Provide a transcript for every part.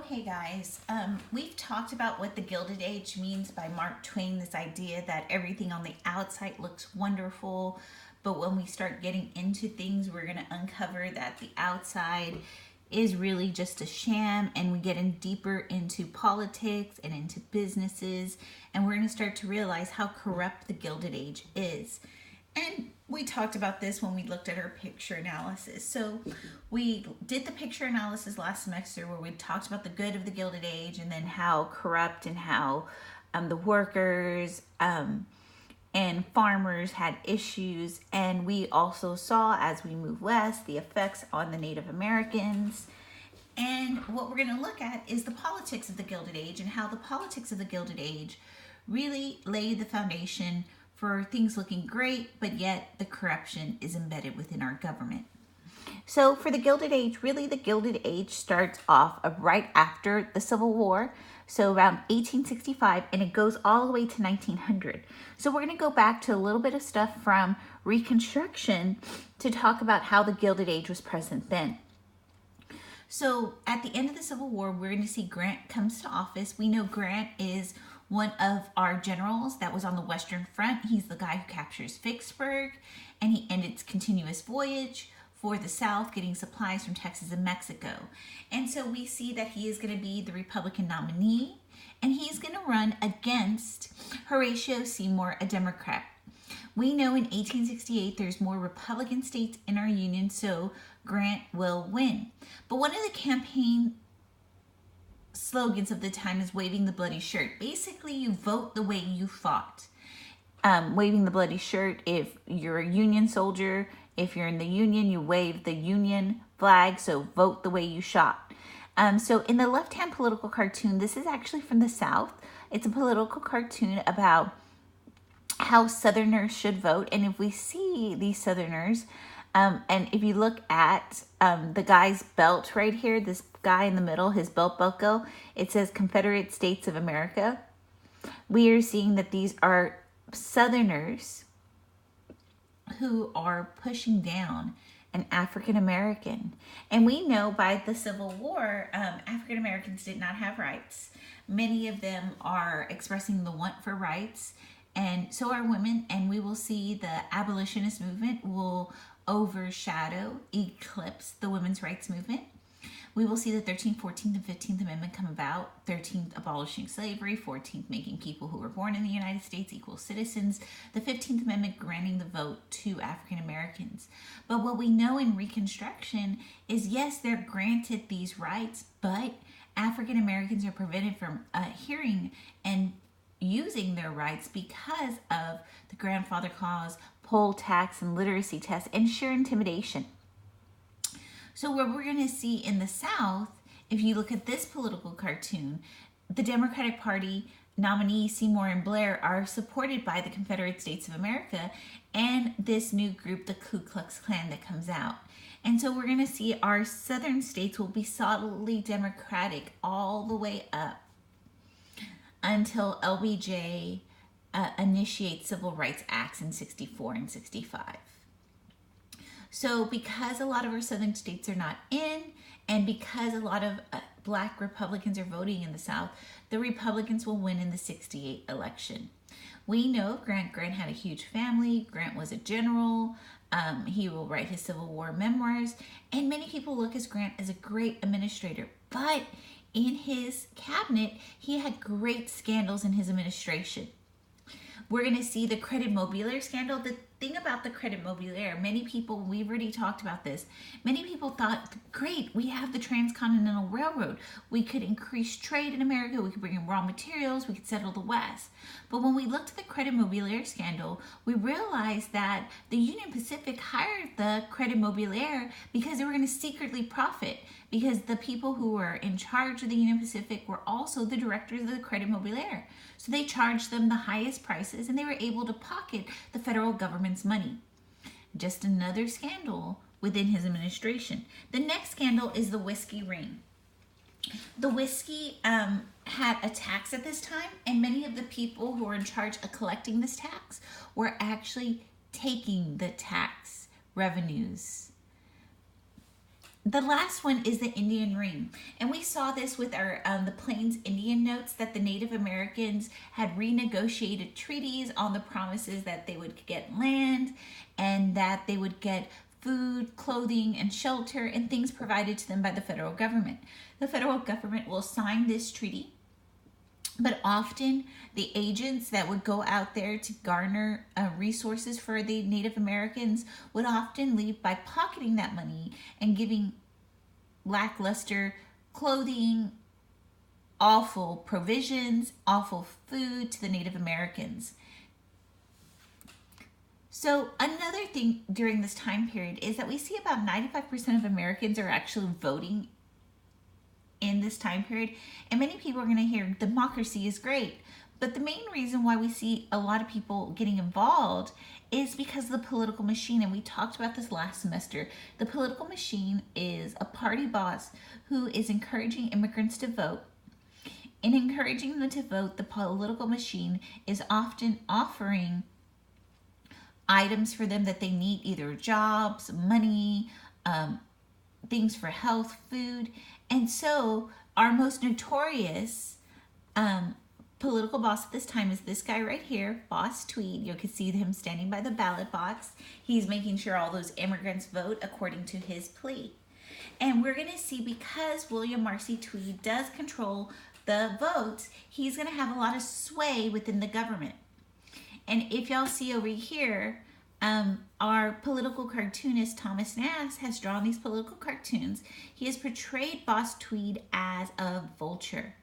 Okay, guys, we've talked about what the Gilded Age means by Mark Twain, this idea that everything on the outside looks wonderful, but when we start getting into things, we're going to uncover that the outside is really just a sham, and we get in deeper into politics and into businesses, and we're going to start to realize how corrupt the Gilded Age is. And we talked about this when we looked at our picture analysis. So we did the picture analysis last semester where we talked about the good of the Gilded Age and then how corrupt and how the workers and farmers had issues. And we also saw, as we move west, the effects on the Native Americans. And what we're going to look at is the politics of the Gilded Age and how the politics of the Gilded Age really laid the foundation for things looking great, but yet the corruption is embedded within our government. So for the Gilded Age, really the Gilded Age starts off right after the Civil War, so around 1865, and it goes all the way to 1900. So we're going to go back to a little bit of stuff from Reconstruction to talk about how the Gilded Age was present then. So at the end of the Civil War, we're going to see Grant comes to office. We know Grant is one of our generals that was on the Western Front. He's the guy who captures Vicksburg, and he ended its continuous voyage for the South, getting supplies from Texas and Mexico. And so we see that he is going to be the Republican nominee, and he's going to run against Horatio Seymour, a Democrat. We know in 1868 there's more Republican states in our union, so Grant will win. But one of the campaign slogans of the time is waving the bloody shirt. Basically, you vote the way you fought. Waving the bloody shirt, if you're a Union soldier, if you're in the Union, you wave the Union flag, so vote the way you shot. So in the left-hand political cartoon, this is actually from the South. It's a political cartoon about how Southerners should vote. And if we see these Southerners, and if you look at the guy's belt right here, this guy in the middle, his belt buckle, it says Confederate States of America. We are seeing that these are Southerners who are pushing down an African American. And we know by the Civil War, African Americans did not have rights. Many of them are expressing the want for rights, and so are women. And we will see the abolitionist movement will overshadow, eclipse the women's rights movement. We will see the 13th, 14th, and 15th Amendment come about. 13th, abolishing slavery. 14th, making people who were born in the United States equal citizens. The 15th Amendment granting the vote to African Americans. But what we know in Reconstruction is, yes, they're granted these rights, but African Americans are prevented from hearing and using their rights because of the grandfather clause, poll tax, and literacy tests, and sheer intimidation. So what we're going to see in the South, if you look at this political cartoon, the Democratic Party nominees Seymour and Blair are supported by the Confederate States of America and this new group, the Ku Klux Klan, that comes out. And so we're going to see our southern states will be solidly Democratic all the way up until LBJ initiates civil rights acts in 64 and 65. So because a lot of our southern states are not in, and because a lot of black Republicans are voting in the South, the Republicans will win in the 68 election. We know Grant had a huge family. Grant was a general. He will write his Civil War memoirs. And many people look at Grant as a great administrator. But in his cabinet, he had great scandals in his administration. We're going to see the Credit Mobilier scandal. The thing about the Credit Mobilier, many people, we've already talked about this, many people thought, great, we have the Transcontinental Railroad. We could increase trade in America. We could bring in raw materials. We could settle the West. But when we looked at the Credit Mobilier scandal, we realized that the Union Pacific hired the Credit Mobilier because they were going to secretly profit, because the people who were in charge of the Union Pacific were also the directors of the Credit Mobilier. So they charged them the highest prices, and they were able to pocket the federal government's money. Just another scandal within his administration. The next scandal is the whiskey ring. The whiskey had a tax at this time, and many of the people who were in charge of collecting this tax were actually taking the tax revenues The last one is the Indian ring. And we saw this with our the Plains Indian notes, that the Native Americans had renegotiated treaties on the promises that they would get land and that they would get food, clothing, and shelter and things provided to them by the federal government. The federal government will sign this treaty, but often the agents that would go out there to garner resources for the Native Americans would often leave by pocketing that money and giving lackluster clothing, awful provisions, awful food to the Native Americans. So another thing during this time period is that we see about 95% of Americans are actually voting in this time period. And many people are going to hear democracy is great. But the main reason why we see a lot of people getting involved is because of the political machine. And we talked about this last semester. The political machine is a party boss who is encouraging immigrants to vote. In encouraging them to vote, the political machine is often offering items for them that they need, either jobs, money, things for health, food. And so our most notorious political boss at this time is this guy right here, Boss Tweed. You can see him standing by the ballot box. He's making sure all those immigrants vote according to his plea. And we're going to see, because William Marcy Tweed does control the votes, he's going to have a lot of sway within the government. And if y'all see over here, our political cartoonist Thomas Nast has drawn these political cartoons. He has portrayed Boss Tweed as a vulture.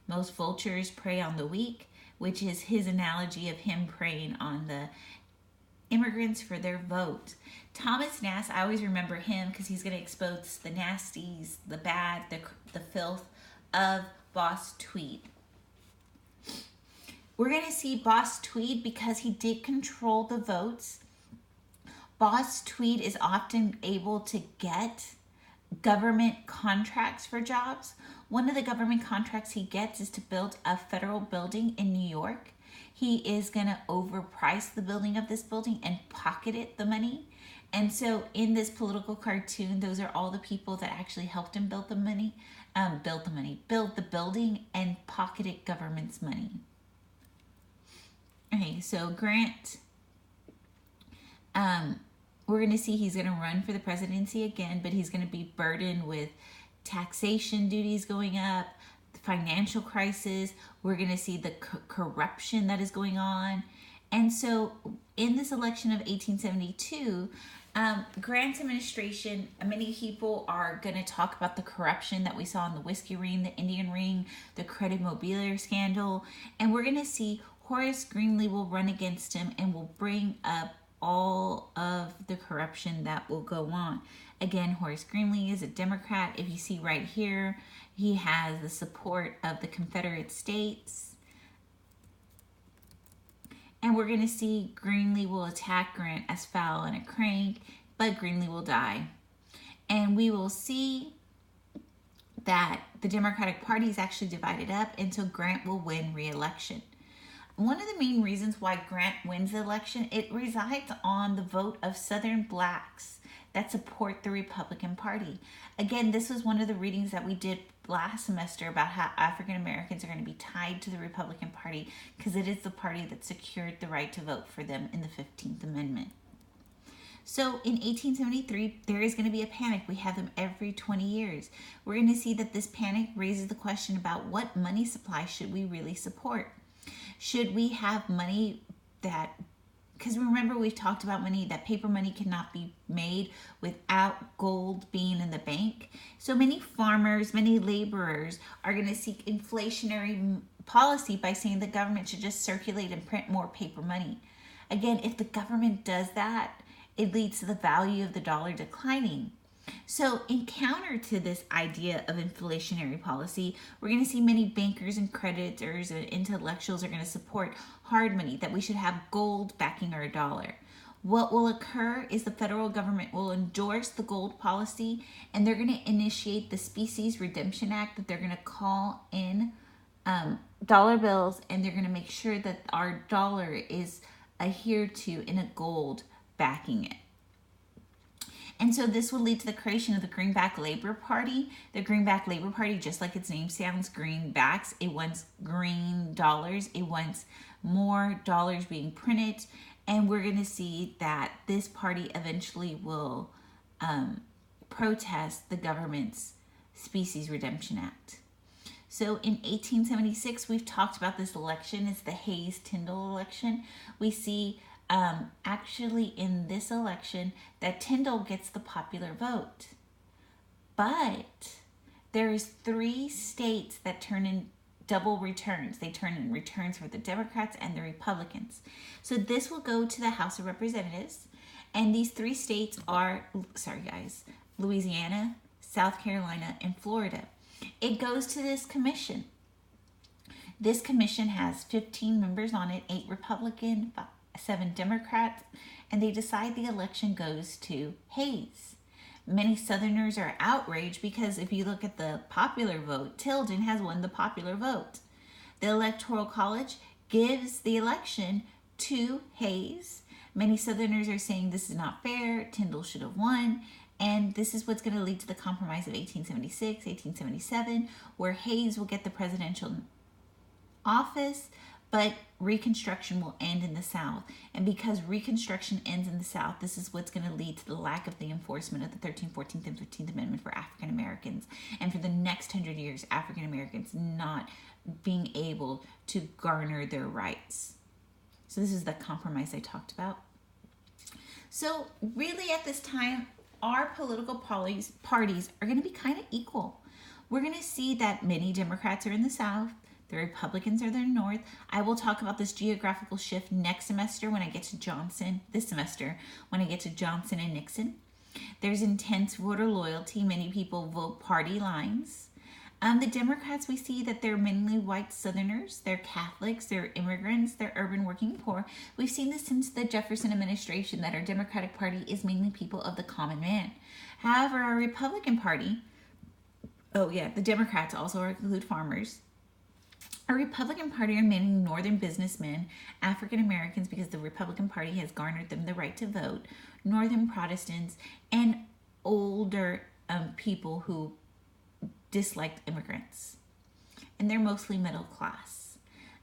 Most vultures prey on the weak, which is his analogy of him preying on the immigrants for their vote. Thomas Nast, I always remember him because he's going to expose the nasties, the bad, the filth of Boss Tweed. We're going to see Boss Tweed, because he did control the votes. Boss Tweed is often able to get government contracts for jobs. One of the government contracts he gets is to build a federal building in New York. He is going to overprice the building of this building and pocket it the money. And so in this political cartoon, those are all the people that actually helped him build the building and pocketed government's money. Okay, so Grant, we're going to see he's going to run for the presidency again, but he's going to be burdened with taxation duties going up, the financial crisis. We're going to see the corruption that is going on. And so in this election of 1872, Grant's administration, many people are going to talk about the corruption that we saw in the whiskey ring, the Indian ring, the credit mobilier scandal. And we're going to see Horace Greeley will run against him and will bring up all of the corruption that will go on. Again, Horace Greeley is a Democrat. If you see right here, he has the support of the Confederate States. And we're going to see Greeley will attack Grant as foul and a crank, but Greeley will die. And we will see that the Democratic Party is actually divided up until Grant will win re-election. One of the main reasons why Grant wins the election, it resides on the vote of Southern blacks that support the Republican Party. Again, this was one of the readings that we did last semester about how African Americans are going to be tied to the Republican Party because it is the party that secured the right to vote for them in the 15th Amendment. So in 1873, there is going to be a panic. We have them every 20 years. We're going to see that this panic raises the question about what money supply should we really support. Should we have money that, because remember we've talked about money, that paper money cannot be made without gold being in the bank. So many farmers, many laborers are going to seek inflationary policy by saying the government should just circulate and print more paper money. Again, if the government does that, it leads to the value of the dollar declining. So in counter to this idea of inflationary policy, we're going to see many bankers and creditors and intellectuals are going to support hard money, that we should have gold backing our dollar. What will occur is the federal government will endorse the gold policy, and they're going to initiate the Species Redemption Act, that they're going to call in dollar bills, and they're going to make sure that our dollar is adhered to in a gold backing it. And so this will lead to the creation of the Greenback Labor Party. The Greenback Labor Party, just like its name sounds, greenbacks, it wants green dollars. It wants more dollars being printed. And we're going to see that this party eventually will protest the government's Species Redemption Act. So in 1876, we've talked about this election. It's the Hayes-Tyndall election. We see actually in this election that Tyndall gets the popular vote. But there's 3 states that turn in double returns. They turn in returns for the Democrats and the Republicans. So this will go to the House of Representatives. And these 3 states are, Louisiana, South Carolina, and Florida. It goes to this commission. This commission has 15 members on it, 8 Republican, 7 Democrats, and they decide the election goes to Hayes. Many Southerners are outraged because if you look at the popular vote, Tilden has won the popular vote. The Electoral College gives the election to Hayes. Many Southerners are saying this is not fair, Tyndall should have won, and this is what's going to lead to the Compromise of 1876, 1877, where Hayes will get the presidential office, but Reconstruction will end in the South. And because Reconstruction ends in the South, this is what's going to lead to the lack of the enforcement of the 13th, 14th, and 15th Amendment for African Americans. And for the next 100 years, African Americans not being able to garner their rights. So this is the compromise I talked about. So really at this time, our political parties are going to be kind of equal. We're going to see that many Democrats are in the South. The Republicans are in the North. I will talk about this geographical shift next semester when I get to Johnson, this semester, when I get to Johnson and Nixon. There's intense voter loyalty. Many people vote party lines. The Democrats, we see that they're mainly white Southerners. They're Catholics. They're immigrants. They're urban working poor. We've seen this since the Jefferson administration that our Democratic Party is mainly people of the common man. However, our Republican Party, the Democrats also include farmers. Our Republican Party are mainly northern businessmen, African Americans, because the Republican Party has garnered them the right to vote, northern Protestants, and older people who disliked immigrants. And they're mostly middle class.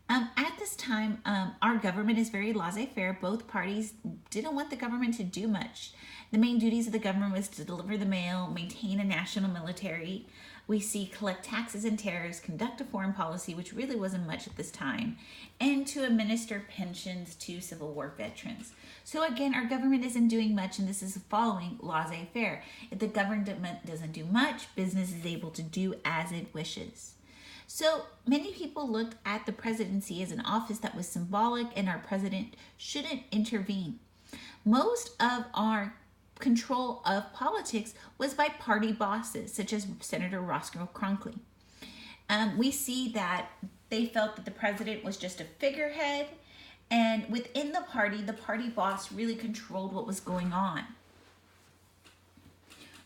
At this time, our government is very laissez-faire. Both parties didn't want the government to do much. The main duties of the government was to deliver the mail, maintain a national military. We see collect taxes and tariffs, conduct a foreign policy, which really wasn't much at this time, and to administer pensions to Civil War veterans. So again, our government isn't doing much, and this is following laissez-faire. If the government doesn't do much, business is able to do as it wishes. So many people looked at the presidency as an office that was symbolic, and our president shouldn't intervene. Most of our control of politics was by party bosses, such as Senator Roscoe Conkling. We see that they felt that the president was just a figurehead, and within the party boss really controlled what was going on.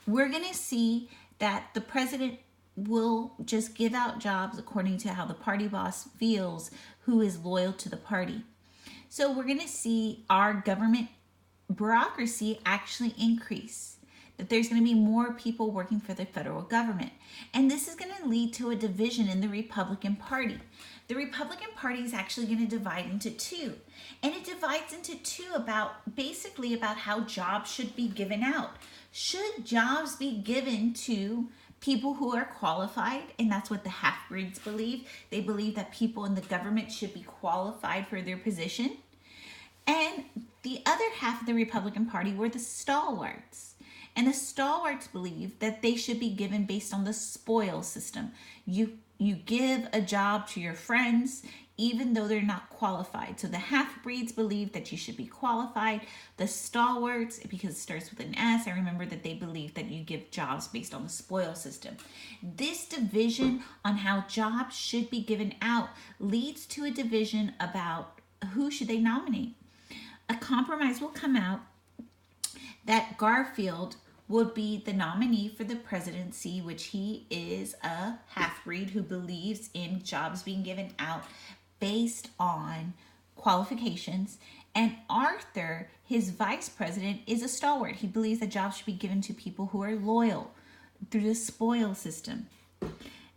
We're going to see that the president will just give out jobs according to how the party boss feels, who is loyal to the party. So we're going to see our government bureaucracy actually increase, that there's going to be more people working for the federal government. And this is going to lead to a division in the Republican Party. The Republican Party is actually going to divide into 2. And it divides into 2 about how jobs should be given out. Should jobs be given to people who are qualified? And that's what the half-breeds believe. They believe that people in the government should be qualified for their position. And the other half of the Republican Party were the stalwarts. And the stalwarts believe that they should be given based on the spoil system. You give a job to your friends even though they're not qualified. So the half-breeds believe that you should be qualified. The stalwarts, because it starts with an S, I remember that they believe that you give jobs based on the spoil system. This division on how jobs should be given out leads to a division about who should they nominate. A compromise will come out that Garfield would be the nominee for the presidency, which he is a half-breed who believes in jobs being given out based on qualifications, And Arthur, his vice president, is a stalwart. He believes that jobs should be given to people who are loyal through the spoil system.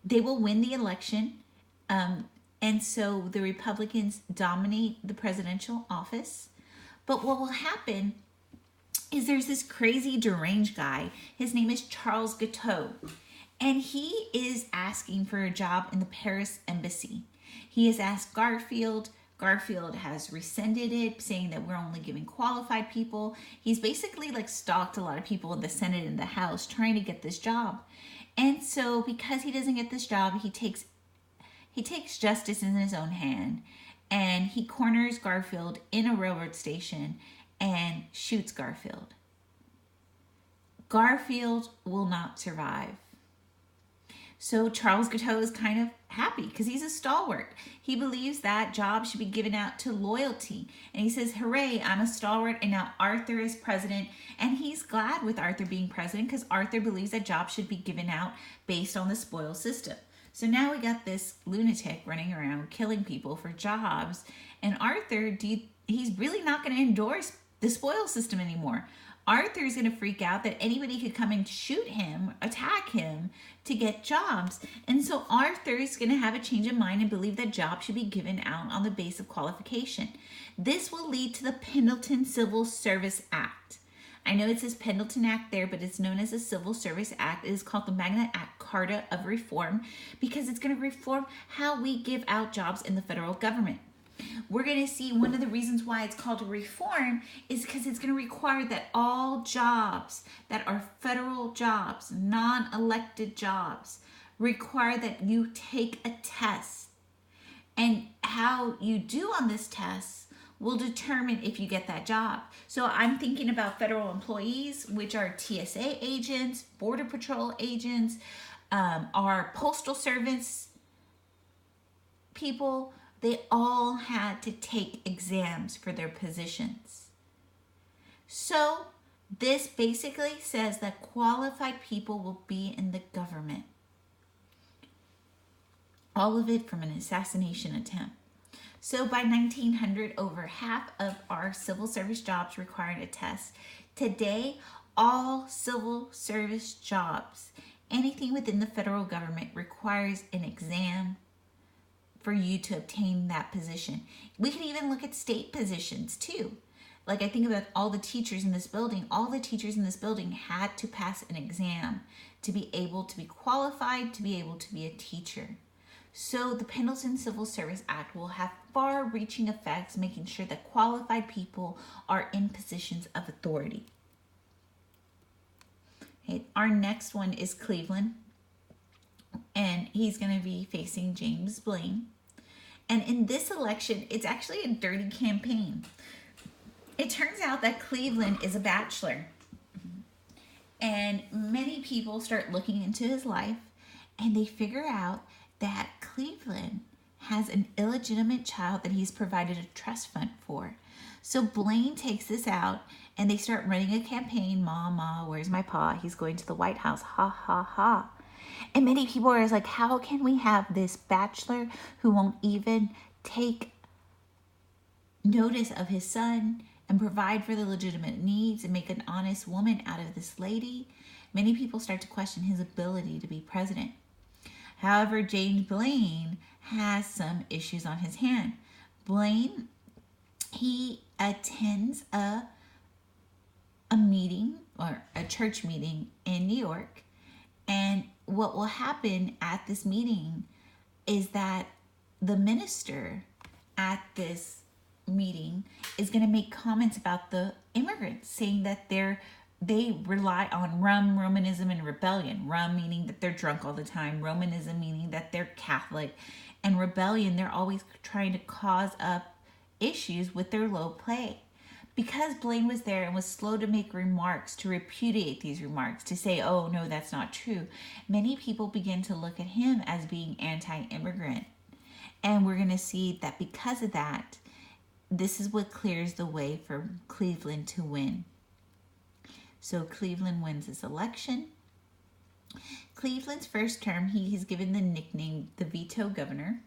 They will win the election, and so the Republicans dominate the presidential office. But what will happen is there's this crazy deranged guy. His name is Charles Guiteau, and he is asking for a job in the Paris embassy. He has asked Garfield. Garfield has rescinded it, saying that we're only giving qualified people. He's basically like stalked a lot of people in the Senate and the House trying to get this job. And so because he doesn't get this job, he takes justice in his own hand, and he corners Garfield in a railroad station and shoots Garfield. Garfield will not survive. So Charles Guiteau is kind of happy because he's a stalwart. He believes that jobs should be given out to loyalty. And he says, hooray, I'm a stalwart, and now Arthur is president. And he's glad with Arthur being president because Arthur believes that jobs should be given out based on the spoil system. So now we got this lunatic running around killing people for jobs. And Arthur, he's really not going to endorse the spoil system anymore. Arthur is going to freak out that anybody could come and shoot him, attack him to get jobs. And so Arthur is going to have a change of mind and believe that jobs should be given out on the basis of qualification. This will lead to the Pendleton Civil Service Act. I know it says Pendleton Act there, but it's known as the Civil Service Act. It is called the Magna Carta of Reform because it's going to reform how we give out jobs in the federal government. We're going to see one of the reasons why it's called a reform is because it's going to require that all jobs that are federal jobs, non-elected jobs, require that you take a test. And how you do on this test will determine if you get that job. So I'm thinking about federal employees, which are TSA agents, Border Patrol agents, our Postal Service people. They all had to take exams for their positions. So this basically says that qualified people will be in the government. All of it from an assassination attempt. So by 1900, over half of our civil service jobs required a test. Today, all civil service jobs, anything within the federal government, requires an exam for you to obtain that position. We can even look at state positions too. Like I think about all the teachers in this building. All the teachers in this building had to pass an exam to be able to be qualified to be able to be a teacher. So the Pendleton Civil Service Act will have far-reaching effects, making sure that qualified people are in positions of authority. Okay, our next one is Cleveland, and he's going to be facing James Blaine. And in this election, it's actually a dirty campaign. It turns out that Cleveland is a bachelor, and many people start looking into his life, and they figure out that Cleveland has an illegitimate child that he's provided a trust fund for. So Blaine takes this out, and they start running a campaign, Ma, Ma, where's my pa? He's going to the White House, ha, ha, ha. And many people are like, how can we have this bachelor who won't even take notice of his son and provide for the legitimate needs and make an honest woman out of this lady? Many people start to question his ability to be president. However, James Blaine has some issues on his hand. Blaine, he attends a meeting or a church meeting in New York. And what will happen at this meeting is that the minister at this meeting is going to make comments about the immigrants, saying that they rely on rum, Romanism, and rebellion. Rum meaning that they're drunk all the time. Romanism meaning that they're Catholic. And rebellion, they're always trying to cause up issues with their low play. Because Blaine was there and was slow to make remarks, to repudiate these remarks, to say, oh, no, that's not true, many people begin to look at him as being anti-immigrant. And we're going to see that because of that, this is what clears the way for Cleveland to win. So Cleveland wins this election. Cleveland's first term, he is given the nickname the veto governor.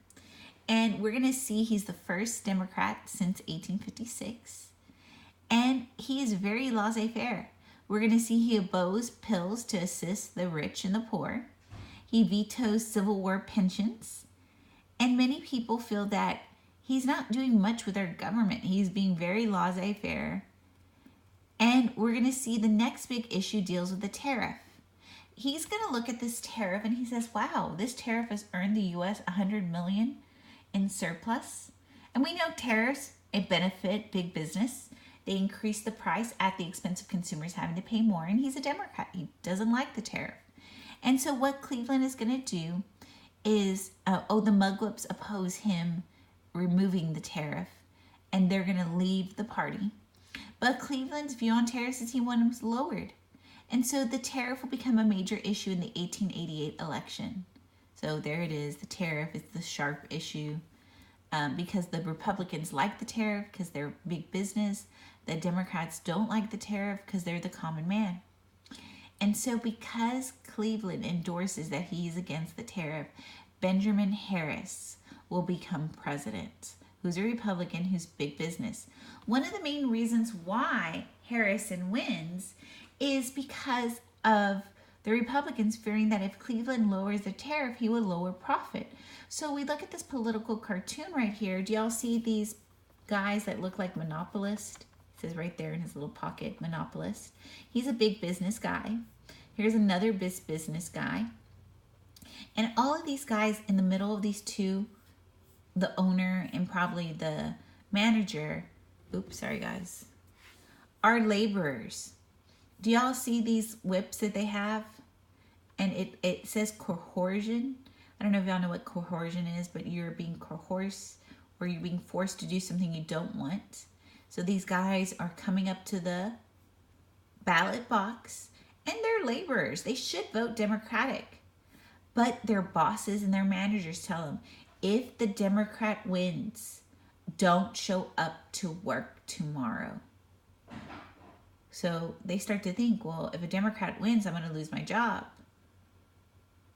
And we're going to see he's the first Democrat since 1856. And he is very laissez-faire. We're going to see he opposes pills to assist the rich and the poor. He vetoes Civil War pensions. And many people feel that he's not doing much with our government. He's being very laissez-faire. And we're going to see the next big issue deals with the tariff. He's going to look at this tariff and he says, wow, this tariff has earned the U.S. $100 million in surplus. And we know tariffs, it benefit big business. They increase the price at the expense of consumers having to pay more. And he's a Democrat. He doesn't like the tariff. And so what Cleveland is going to do is, the Mugwumps oppose him removing the tariff. And they're going to leave the party. But Cleveland's view on tariffs is he wants them lowered. And so the tariff will become a major issue in the 1888 election. So there it is. The tariff is the sharp issue. Because the Republicans like the tariff because they're big business. The Democrats don't like the tariff because they're the common man. And so because Cleveland endorses that he's against the tariff, Benjamin Harris will become president, who's a Republican, who's big business. One of the main reasons why Harrison wins is because of the Republicans fearing that if Cleveland lowers the tariff, he will lower profit. So we look at this political cartoon right here. Do y'all see these guys that look like monopolists? It says right there in his little pocket, monopolist. He's a big business guy. Here's another business guy. And all of these guys in the middle of these two, the owner and probably the manager, oops, sorry guys, are laborers. Do y'all see these whips that they have? And it says coercion. I don't know if y'all know what coercion is, but you're being coerced or you're being forced to do something you don't want. So these guys are coming up to the ballot box and they're laborers. They should vote Democratic. But their bosses and their managers tell them, if the Democrat wins, don't show up to work tomorrow. So they start to think, well, if a Democrat wins, I'm going to lose my job.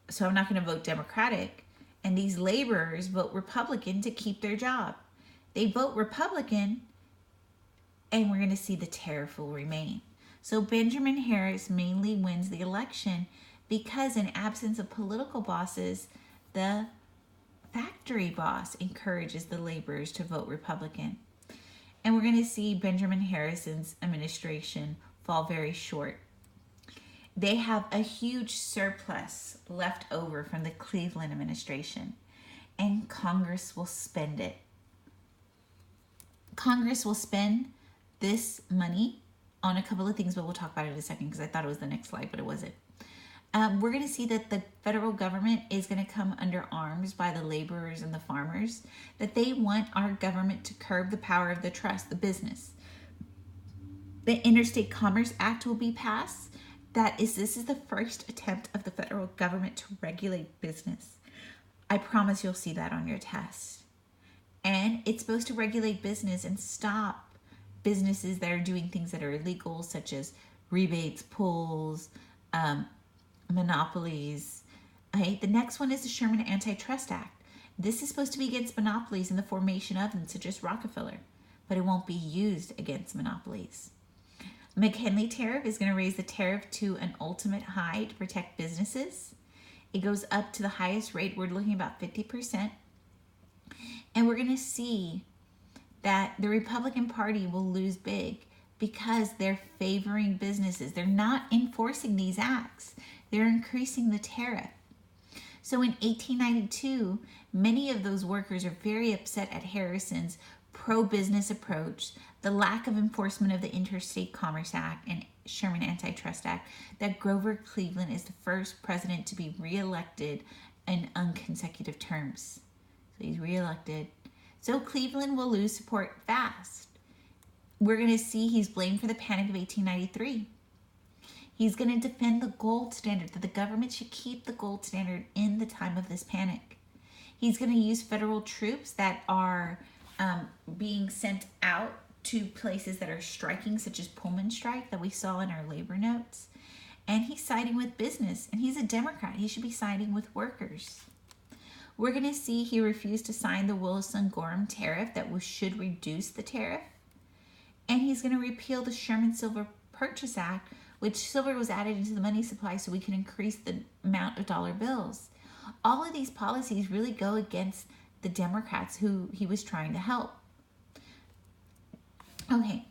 So I'm not going to vote Democratic. And these laborers vote Republican to keep their job. They vote Republican, and we're going to see the tariff will remain. So Benjamin Harris mainly wins the election because in absence of political bosses, the factory boss encourages the laborers to vote Republican. And we're going to see Benjamin Harrison's administration fall very short. They have a huge surplus left over from the Cleveland administration, and Congress will spend it. Congress will spend this money on a couple of things, but we'll talk about it in a second because I thought it was the next slide, but it wasn't. We're going to see that the federal government is going to come under arms by the laborers and the farmers, that they want our government to curb the power of the trust, the business. The Interstate Commerce Act will be passed. This is the first attempt of the federal government to regulate business. I promise you'll see that on your test. And it's supposed to regulate business and stop businesses that are doing things that are illegal, such as rebates, pulls, monopolies. Okay, the next one is the Sherman Antitrust Act. This is supposed to be against monopolies in the formation of them, such as Rockefeller, but it won't be used against monopolies. McKinley tariff is going to raise the tariff to an ultimate high to protect businesses. It goes up to the highest rate. We're looking about 50%. And we're going to see that the Republican Party will lose big because they're favoring businesses. They're not enforcing these acts. They're increasing the tariff. So in 1892, many of those workers are very upset at Harrison's pro-business approach, the lack of enforcement of the Interstate Commerce Act and Sherman Antitrust Act, that Grover Cleveland is the first president to be reelected in unconsecutive terms. So he's reelected. So Cleveland will lose support fast. We're going to see he's blamed for the Panic of 1893. He's going to defend the gold standard, that the government should keep the gold standard in the time of this panic. He's going to use federal troops that are being sent out to places that are striking, such as Pullman strike that we saw in our labor notes. And he's siding with business, and he's a Democrat. He should be siding with workers. We're going to see he refused to sign the Wilson-Gorham tariff that should reduce the tariff. And he's going to repeal the Sherman Silver Purchase Act, which silver was added into the money supply so we can increase the amount of dollar bills. All of these policies really go against the Democrats who he was trying to help. Okay,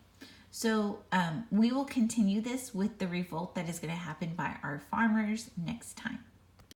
so we will continue this with the revolt that is going to happen by our farmers next time.